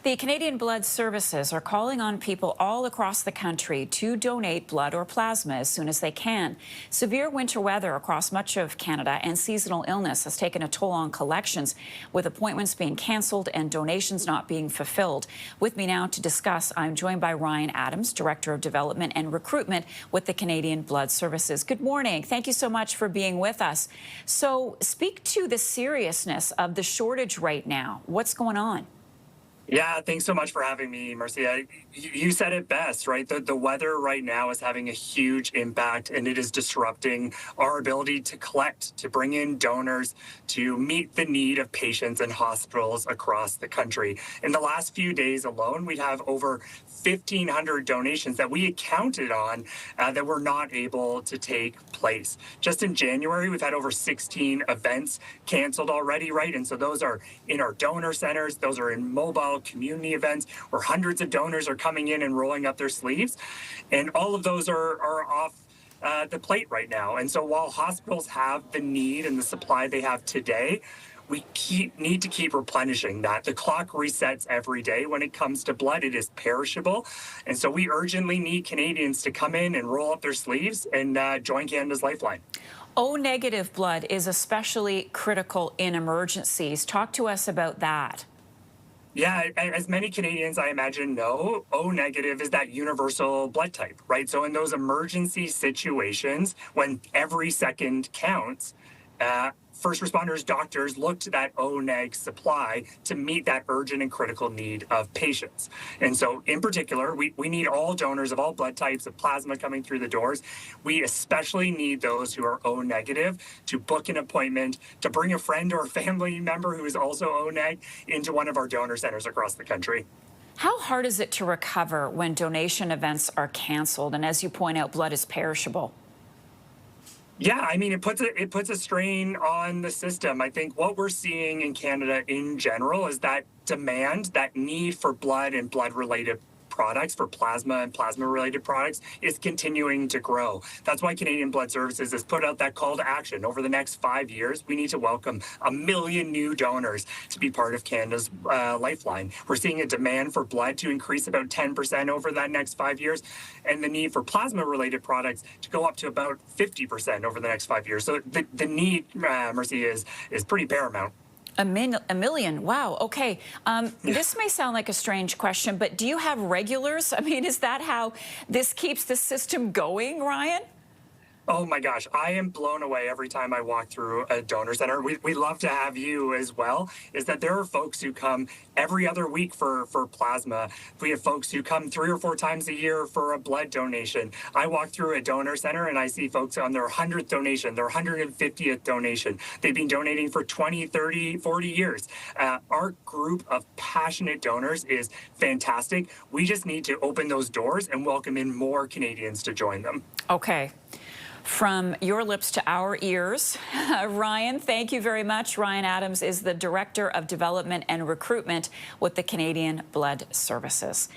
The Canadian Blood Services are calling on people all across the country to donate blood or plasma as soon as they can. Severe winter weather across much of Canada and seasonal illness has taken a toll on collections, with appointments being cancelled and donations not being fulfilled. With me now to discuss, I'm joined by Ryan Adams, Director of Development and Recruitment with the Canadian Blood Services. Good morning. Thank you so much for being with us. So speak to the seriousness of the shortage right now. What's going on? Yeah, thanks so much for having me, Marcia. You said it best, right? The weather right now is having a huge impact, and it is disrupting our ability to collect, to bring in donors, to meet the need of patients and hospitals across the country. In the last few days alone, we have over 1,500 donations that we had counted on that were not able to take place. Just in January, we've had over 16 events canceled already, right? And so those are in our donor centers, those are in mobile community events where hundreds of donors are coming in and rolling up their sleeves. And all of those are off the plate right now. And so while hospitals have the need and the supply they have today, we need to keep replenishing that. The clock resets every day when it comes to blood. It is perishable. And so we urgently need Canadians to come in and roll up their sleeves and join Canada's Lifeline. O-negative blood is especially critical in emergencies. Talk to us about that. Yeah, as many Canadians, I imagine, know, O negative is that universal blood type, right? So in those emergency situations, when every second counts, first responders, doctors look to that O-neg supply to meet that urgent and critical need of patients. And so in particular, we need all donors of all blood types of plasma coming through the doors. We especially need those who are O-negative to book an appointment, to bring a friend or a family member who is also O-neg into one of our donor centers across the country. How hard is it to recover when donation events are canceled? And as you point out, blood is perishable. Yeah, I mean, it puts a strain on the system. I think what we're seeing in Canada in general is that demand, that need for blood and blood-related products, for plasma and plasma-related products, is continuing to grow. That's why Canadian Blood Services has put out that call to action. Over the next 5 years, we need to welcome 1 million new donors to be part of Canada's Lifeline. We're seeing a demand for blood to increase about 10% over that next 5 years, and the need for plasma-related products to go up to about 50% over the next 5 years. So the need, Mercy, is pretty paramount. A million. Wow. Okay. This may sound like a strange question, but do you have regulars? I mean, is that how this keeps the system going, Ryan? Oh my gosh, I am blown away every time I walk through a donor center. We love to have you as well, is that there are folks who come every other week for plasma. We have folks who come 3 or 4 times a year for a blood donation. I walk through a donor center and I see folks on their 100th donation, their 150th donation. They've been donating for 20, 30, 40 years. Our group of passionate donors is fantastic. We just need to open those doors and welcome in more Canadians to join them. Okay. From your lips to our ears. Ryan, thank you very much. Ryan Adams is the Director of Development and Recruitment with the Canadian Blood Services.